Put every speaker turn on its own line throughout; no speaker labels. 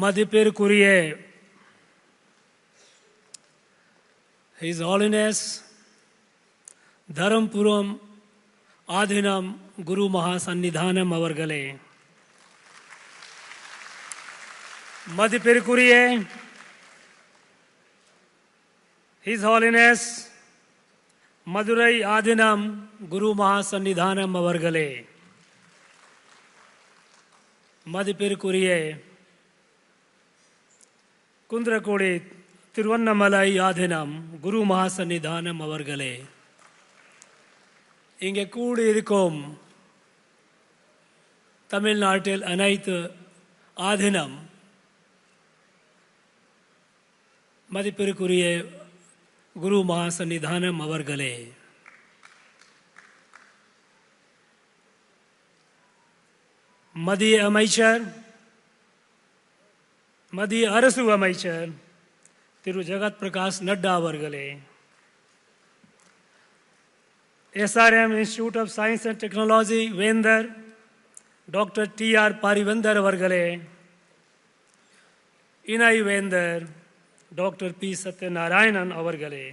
மதிப்பிற்குரிய His Holiness தரம்புரம் ஆதினம் குரு மகாசன்னிதானம் அவர்களே, மதிப்பிற்குரிய His Holiness மதுரை ஆதினம் குரு மகாசன்னிதானம் அவர்களே, மதிப்பிற்குரிய குன்றக்குடி திருவண்ணாமலை ஆதினம் குரு மகாசன்னிதானம் அவர்களே, இங்கே கூடியிருக்கும் தமிழ்நாட்டில் அனைத்து ஆதினம் மதிப்பிற்குரிய குரு மகாசன்னிதானம் அவர்களே, மத்திய அமைச்சர் மத்திய அரசு அமைச்சர் திரு ஜகத் பிரகாஷ் நட்டா அவர்களே, SRM Institute of Science and Technology வேந்தர் டாக்டர் TR பாரிவேந்தர் அவர்களே, இணை வேந்தர் டாக்டர் P சத்யநாராயணன் அவர்களே,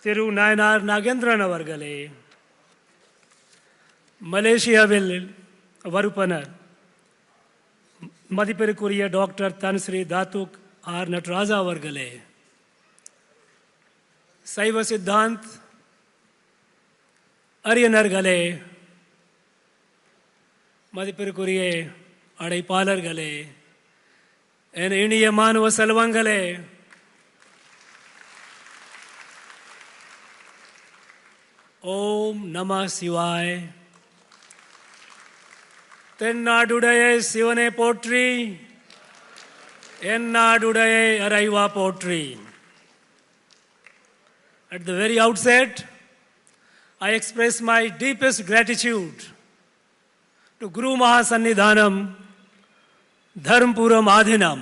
திரு நாயனார் நாகேந்திரன் அவர்களே, மலேசியாவில் வறுப்பனர் மதிப்பிற்குரிய டாக்டர் தன்ஸ்ரீ தாத்துக் ஆர் நடராஜா அவர்களே, சைவ சித்தாந்த் அறிஞர்களே, மதிப்பிற்குரிய அழைப்பாளர்களே, என் இனிய மாணவ செல்வங்களே, ஓம் நம சிவாய். தென்னாடுடைய சிவனை போற்றி, எந்நாடுடைய இறைவா போற்றி. At the very outset, I express my deepest gratitude to Guru Mahasannidhanam Dharmpuram Adhinam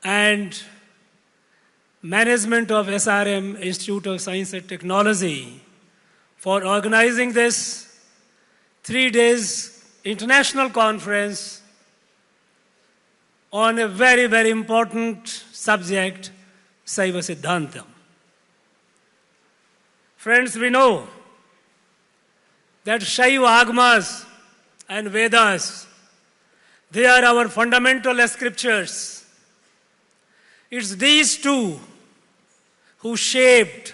and management of SRM Institute of Science and Technology for organizing this 3 days international conference on a very, very important subject, Saiva Siddhantam. Friends, we know that Shaiva Agmas and Vedas, they are our fundamental scriptures. It's these two who shaped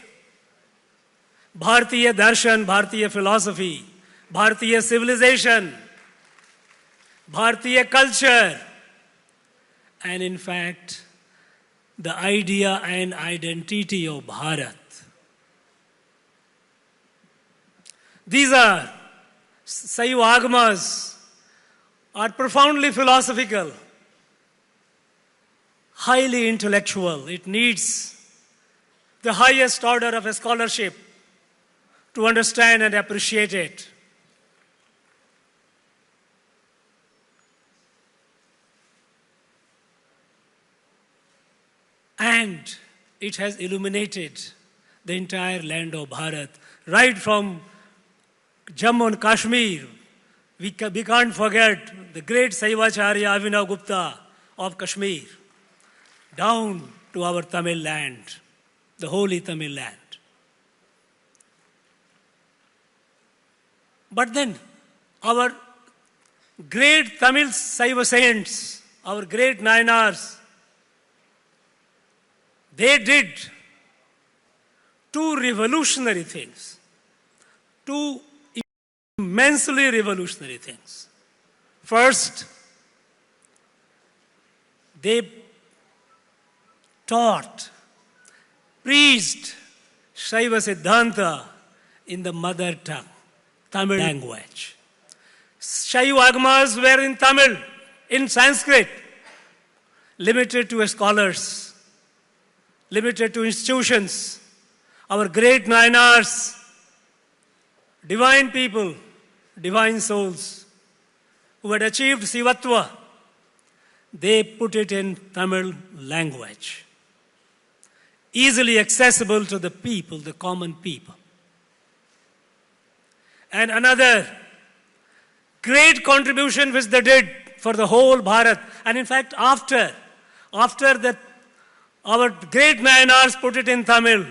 Bharatiya darshan, Bharatiya philosophy, Bharatiya civilization, Bharatiya culture, and in fact, the idea and identity of Bharat. These are Saiva Agamas are profoundly philosophical, highly intellectual. It needs the highest order of a scholarship to understand and appreciate it. And it has illuminated the entire land of Bharat, right from Jammu and Kashmir. We can't forget the great Saivacharya Avinav Gupta of Kashmir, down to our Tamil land, the holy Tamil land. But then, our great Tamil Saiva saints, our great Nayanars, they did two revolutionary things, two immensely revolutionary things. First, they taught, preached Shaiva Siddhanta in the mother tongue, Tamil language. Shaiva Agamas were in Tamil, in Sanskrit, limited to scholars, limited to institutions. Our great Nayanars, divine people, divine souls, who had achieved Sivatva, they put it in Tamil language, easily accessible to the people, the common people. And another great contribution which they did for the whole Bharat. And in fact, after that, our great Nayanars put it in Tamil,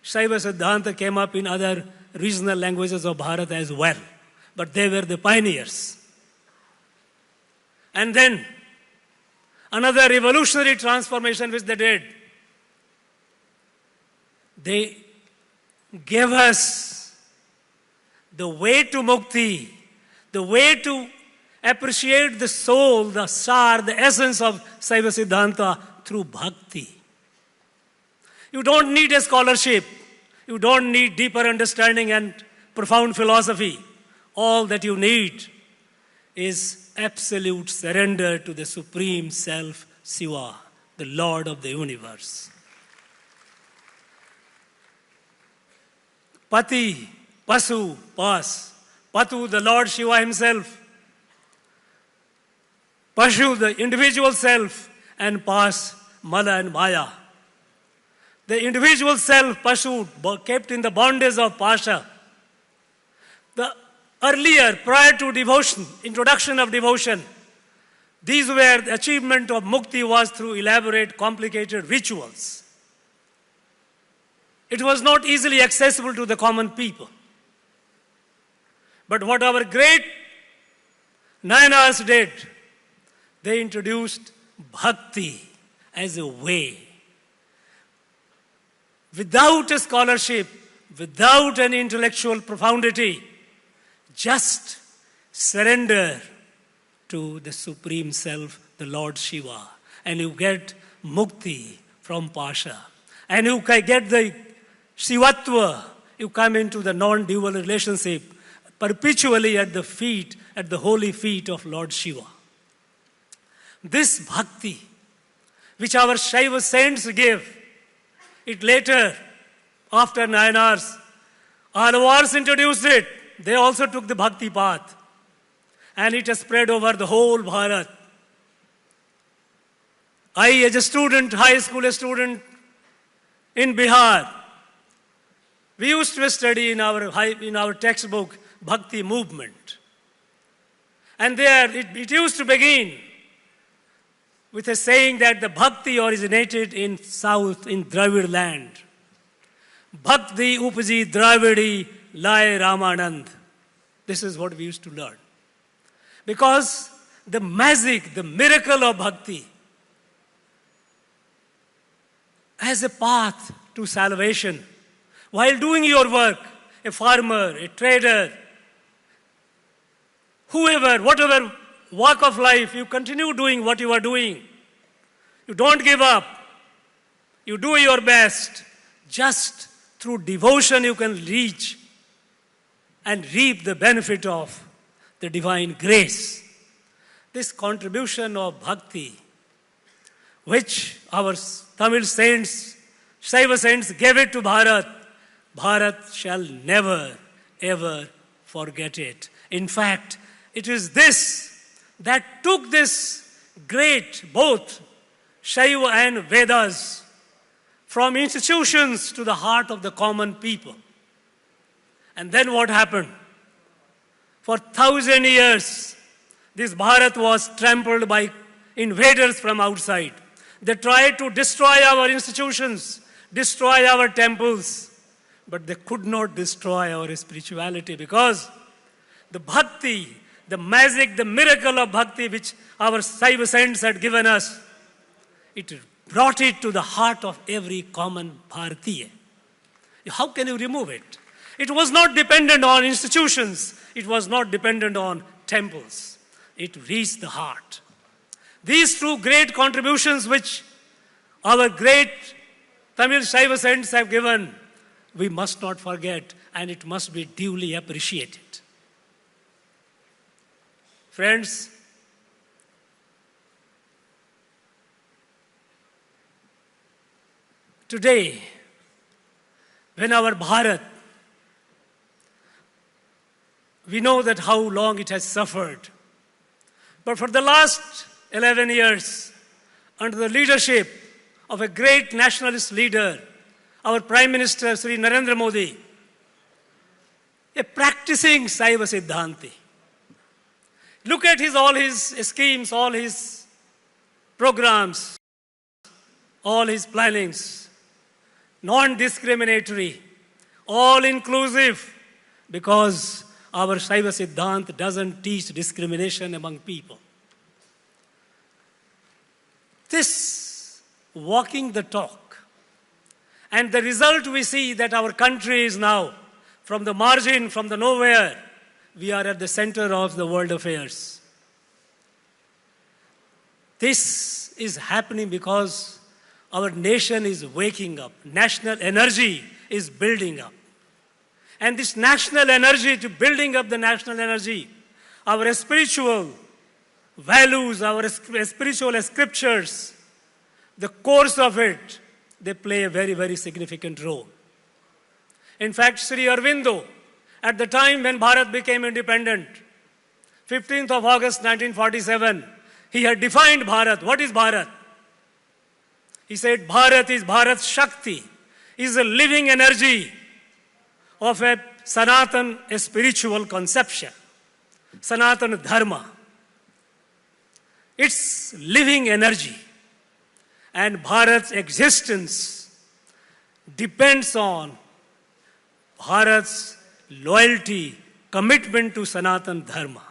Shaiva Siddhanta came up in other regional languages of Bharat as well. But they were the pioneers. And then, another revolutionary transformation which they did, they gave us the way to mukti, the way to appreciate the soul, the sar, the essence of Saiva Siddhanta through bhakti. You don't need a scholarship. You don't need deeper understanding and profound philosophy. All that you need is absolute surrender to the Supreme Self, Shiva, the Lord of the universe. Pati, Pasu, Pas. Patu, the Lord Shiva himself. Pashu, the individual self. And Pas, Mala and Maya. The individual self, Pashu, kept in the bondage of Pasha. The earlier, prior to devotion, introduction of devotion, these were the achievement of mukti was through elaborate, complicated rituals. It was not easily accessible to the common people. But what our great Nayanars did, they introduced bhakti as a way. Without a scholarship, without an intellectual profundity, just surrender to the Supreme Self, the Lord Shiva, and you get mukti from Pasha. And you get the Shivatva, you come into the non-dual relationship perpetually at the feet, at the holy feet of Lord Shiva. This bhakti, which our Shaiva saints give, it later, after Nayanars, Alvars introduced it. They also took the bhakti path. And it has spread over the whole Bharat. I, as a student, high school student in Bihar, we used to study in our textbook Bhakti movement. And there it used to begin with a saying that the bhakti originated in south, in Dravid land. Bhakti upaji Dravidi lai Ramanand. This is what we used to learn. Because the magic, the miracle of bhakti as a path to salvation. While doing your work, a farmer, a trader, whoever, whatever walk of life, you continue doing what you are doing. You don't give up. You do your best. Just through devotion you can reach and reap the benefit of the divine grace. This contribution of bhakti, which our Tamil saints, Shaiva saints gave it to Bharat, Bharat shall never, ever forget it. In fact, it is this that took this great, both Shaiva and Vedas, from institutions to the heart of the common people. And then what happened? For 1,000 years, this Bharat was trampled by invaders from outside. They tried to destroy our institutions, destroy our temples, but they could not destroy our spirituality because the bhakti, the magic, the miracle of bhakti which our Shaiva saints had given us, it brought it to the heart of every common Bharatiya. How can you remove it? It was not dependent on institutions. It was not dependent on temples. It reached the heart. These two great contributions which our great Tamil Shaiva saints have given, we must not forget, and it must be duly appreciated. Friends, today, when our Bharat, we know that how long it has suffered. But for the last 11 years, under the leadership of a great nationalist leader, our Prime Minister, Sri Narendra Modi, a practicing Shaiva Siddhanti, Look at all his schemes, all his programs, all his plannings. Non-discriminatory, all-inclusive, because our Shaiva Siddhanta doesn't teach discrimination among people. This walking the talk. And the result we see that our country is now, from the margin, from the nowhere, we are at the center of the world affairs. This is happening because our nation is waking up. National energy is building up. And this national energy, to building up the national energy, our spiritual values, our spiritual scriptures, the course of it, they play a very, very significant role. In fact, Sri Aurobindo, at the time when Bharat became independent, 15th of August 1947, he had defined Bharat. What is Bharat? He said, Bharat is Bharat Shakti, is a living energy of a Sanatan, a spiritual conception, Sanatana Dharma. It's living energy. And Bharat's existence depends on Bharat's loyalty, commitment to Sanatan Dharma,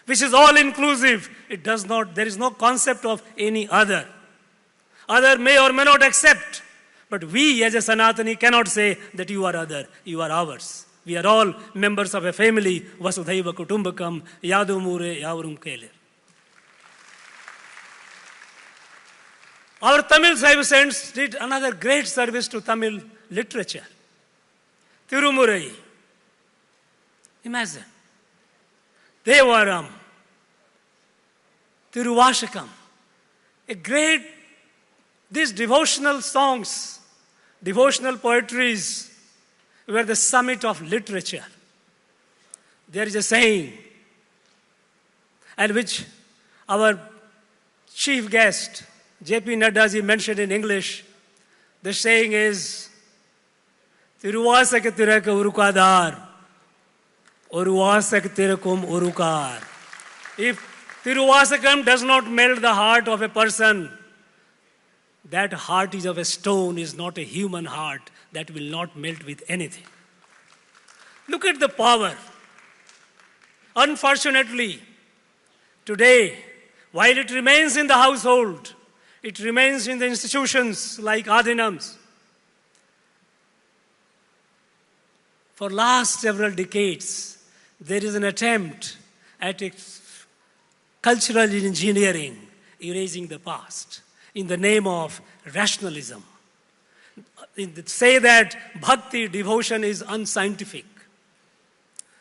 which is all inclusive. There is no concept of any other. Other may or may not accept, but we as a Sanatani cannot say that you are other, you are ours. We are all members of a family, Vasudhaiva Kutumbakam, Yadumure Yavarum Kelir. Our Tamil Saiva saints did another great service to Tamil literature. Tirumurai. Imagine. Devaram. Tiruvashakam. These devotional songs, devotional poetries were the summit of literature. There is a saying, and which our chief guest, J.P. Nadda ji, mentioned in English. The saying is, Tiruvasak tiraka urukadar, Uruvasak tirakum urukar. If Tiruvasakam does not melt the heart of a person, that heart is of a stone, is not a human heart that will not melt with anything. Look at the power. Unfortunately, today, while it remains in the household, it remains in the institutions like Adhinams. For last several decades, there is an attempt at cultural engineering, erasing the past, in the name of rationalism. Say that bhakti, devotion, is unscientific.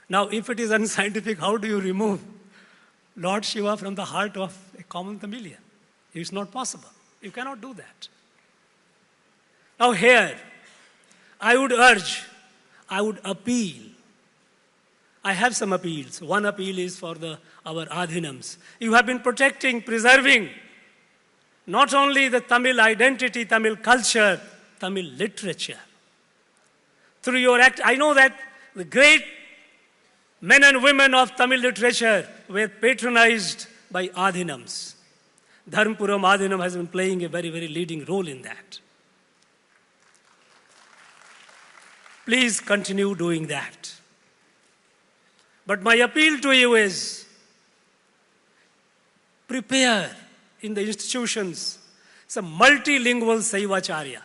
Now, if it is unscientific, how do you remove Lord Shiva from the heart of a common Tamilian? It's not possible. You cannot do that. Now here, I would appeal. I have some appeals. One appeal is for our Adhinams. You have been protecting, preserving not only the Tamil identity, Tamil culture, Tamil literature. Through your act, I know that the great men and women of Tamil literature were patronized by Adhinams. Dharmpuram Adhinam has been playing a very, very leading role in that. Please continue doing that. But my appeal to you is, prepare in the institutions some multilingual Saivacharya.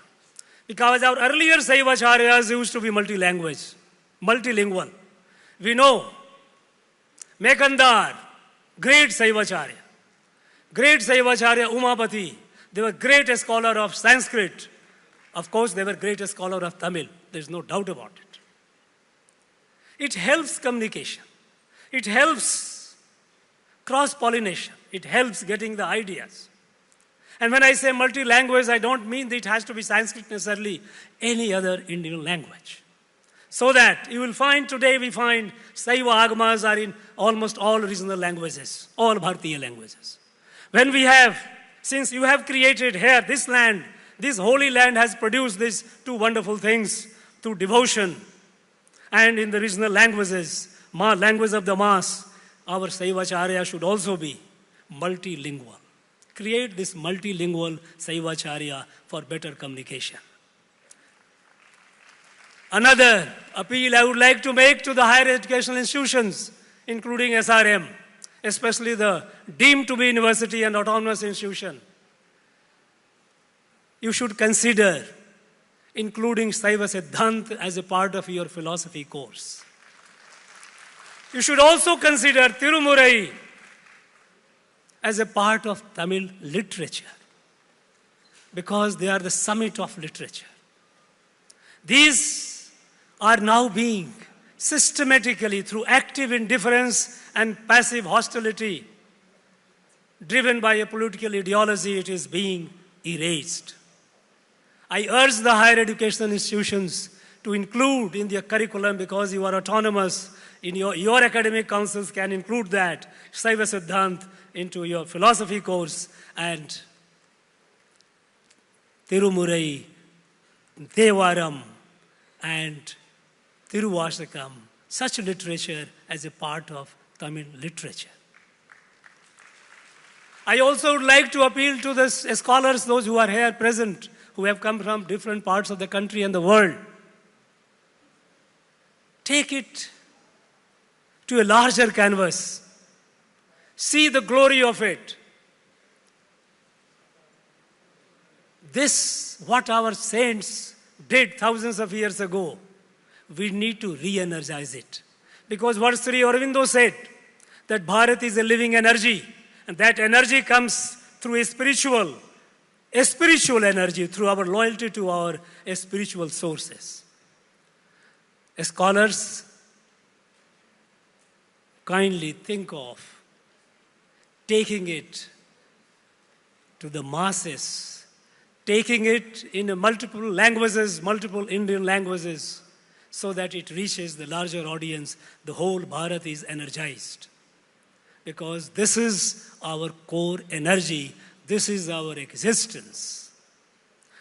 Because our earlier Saivacharyas used to be multilingual. We know Mekandar, great Saivacharya. Great Saivacharya Umapati, they were great scholar of Sanskrit. Of course, they were great scholar of Tamil. There's no doubt about it. It helps communication. It helps cross-pollination. It helps getting the ideas. And when I say multi-language, I don't mean that it has to be Sanskrit necessarily, any other Indian language. So that you will find today, we find Saiva Agamas are in almost all regional languages, all Bharatiya languages. When we have, since you have created here, this land, this holy land has produced these two wonderful things through devotion and in the regional languages, language of the mass, our Saivacharya should also be multilingual. Create this multilingual Saivacharya for better communication. Another appeal I would like to make to the higher educational institutions, including SRM, especially the deemed to be university and autonomous institution. You should consider including Saiva Siddhanta as a part of your philosophy course. You should also consider Tirumurai as a part of Tamil literature, because they are the summit of literature. These are now being systematically, through active indifference and passive hostility, driven by a political ideology, it is being erased. I urge the higher educational institutions to include in their curriculum, because you are autonomous, in your academic councils can include that, Saiva Siddhanta into your philosophy course, and Tirumurai, Devaram, and Tiruvashakam, such literature as a part of Tamil literature. I also would like to appeal to the scholars, those who are here present, who have come from different parts of the country and the world. Take it to a larger canvas. See the glory of it. This, what our saints did thousands of years ago, we need to re-energize it. Because what Sri Aurobindo said, that Bharat is a living energy, and that energy comes through a spiritual energy, through our loyalty to our spiritual sources. Scholars, kindly think of taking it to the masses, taking it in multiple languages, multiple Indian languages, so that it reaches the larger audience. The whole Bharat is energized. Because this is our core energy, this is our existence.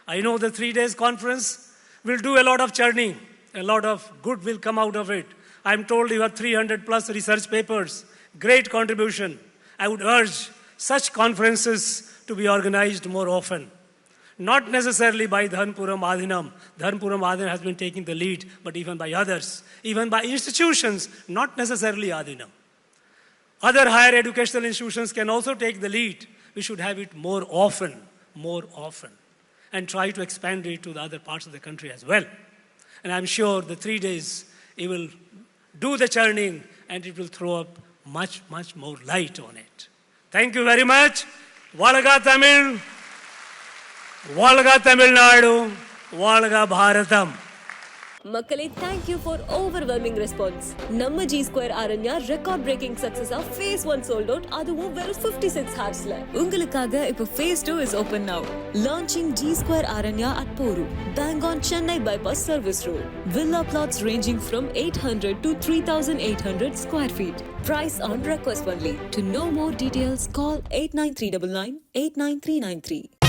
I know the 3 days conference will do a lot of churning, a lot of good will come out of it. I'm told you have 300 plus research papers, great contribution. I would urge such conferences to be organized more often. Not necessarily by Dhanpuram Adhinam. Dhanpuram Adhinam has been taking the lead, but even by others, even by institutions, not necessarily Adhinam. Other higher educational institutions can also take the lead. We should have it more often, and try to expand it to the other parts of the country as well. And I'm sure the 3 days, it will do the churning and it will throw up much, much more light on it. Thank you very much. Valga Tamil, Valga Tamil Nadu, Valga Bharatam.
Makkale, thank you for overwhelming response. Namma G Square Aranya record breaking success of phase 1 sold out aduvum veru 56 hours la. Ungalukkaga ipo phase 2 is open now. Launching G Square Aranya at Poru, bang on Chennai bypass service road. Villa plots ranging from 800 to 3800 square feet. Price on request only. To know more details, call 89399 89393.